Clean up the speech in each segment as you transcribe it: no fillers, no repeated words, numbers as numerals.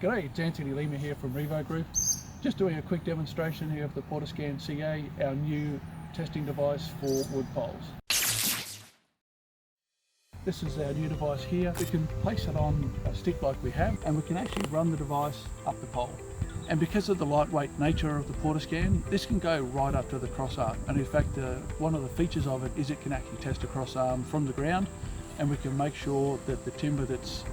G'day, it's Anthony Lima here from Revo Group. Just doing a quick demonstration here of the Portascan CA, our new testing device for wood poles. This is our new device here. We can place it on a stick like we have, and we can actually run the device up the pole. And because of the lightweight nature of the Portascan, this can go right up to the cross arm. And in fact, one of the features of it is it can actually test a cross arm from the ground, and we can make sure that the timber that's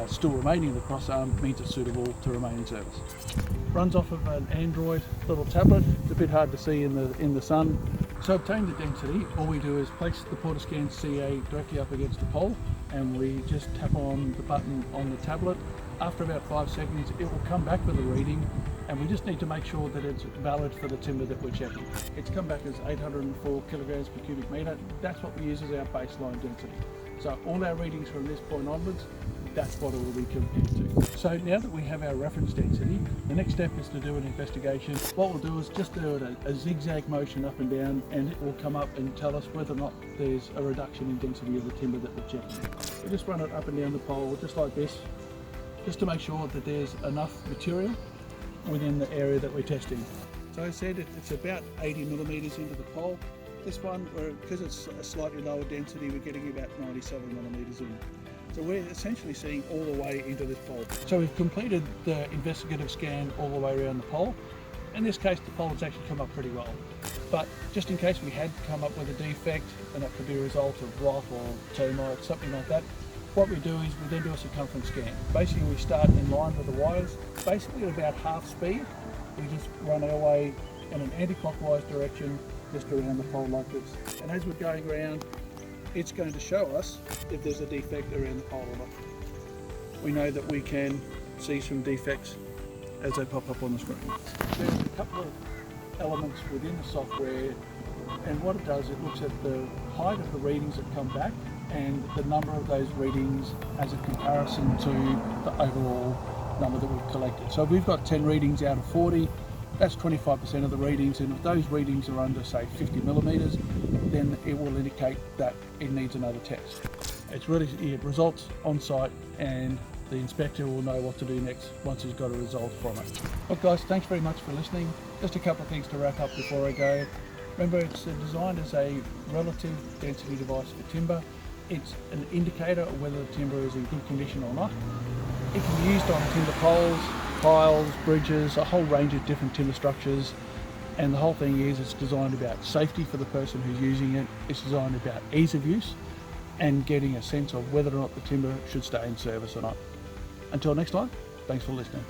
still remaining in the cross arm means it's suitable to remain in service. Runs off of an Android little tablet. It's a bit hard to see in the sun. So to obtain the density, all we do is place the Portascan CA directly up against the pole, and we just tap on the button on the tablet. After about 5 seconds, it will come back with a reading, and we just need to make sure that it's valid for the timber that we're checking. It's come back as 804 kilograms per cubic metre. That's what we use as our baseline density. So all our readings from this point onwards, that's what it will be compared to. So now that we have our reference density, the next step is to do an investigation. What we'll do is just do a zigzag motion up and down, and it will come up and tell us whether or not there's a reduction in density of the timber that we're checking. We just run it up and down the pole just like this, just to make sure that there's enough material within the area that we're testing. So I said it's about 80 millimeters into the pole. This one, because it's a slightly lower density, we're getting about 97 millimeters in. So we're essentially seeing all the way into this pole. So we've completed the investigative scan all the way around the pole. In this case, the pole has actually come up pretty well. But just in case we had come up with a defect, and that could be a result of rot or termite, something like that, what we do is we then do a circumference scan. Basically, we start in line with the wires. Basically, at about half speed, we just run our way in an anti-clockwise direction, just around the pole like this. And as we're going around, it's going to show us if there's a defect around the pole or not. We know that we can see some defects as they pop up on the screen. There's a couple of elements within the software, and what it does, it looks at the height of the readings that come back and the number of those readings as a comparison to the overall number that we've collected. So we've got 10 readings out of 40. That's 25% of the readings, and if those readings are under, say, 50 millimeters, then it will indicate that it needs another test. It's really results on site, and the inspector will know what to do next once he's got a result from it. Look guys, thanks very much for listening. Just a couple of things to wrap up before I go. Remember, it's designed as a relative density device for timber. It's an indicator of whether the timber is in good condition or not. It can be used on timber poles, piles, bridges, a whole range of different timber structures. And the whole thing is, it's designed about safety for the person who's using it. It's designed about ease of use and getting a sense of whether or not the timber should stay in service or not. Until next time, thanks for listening.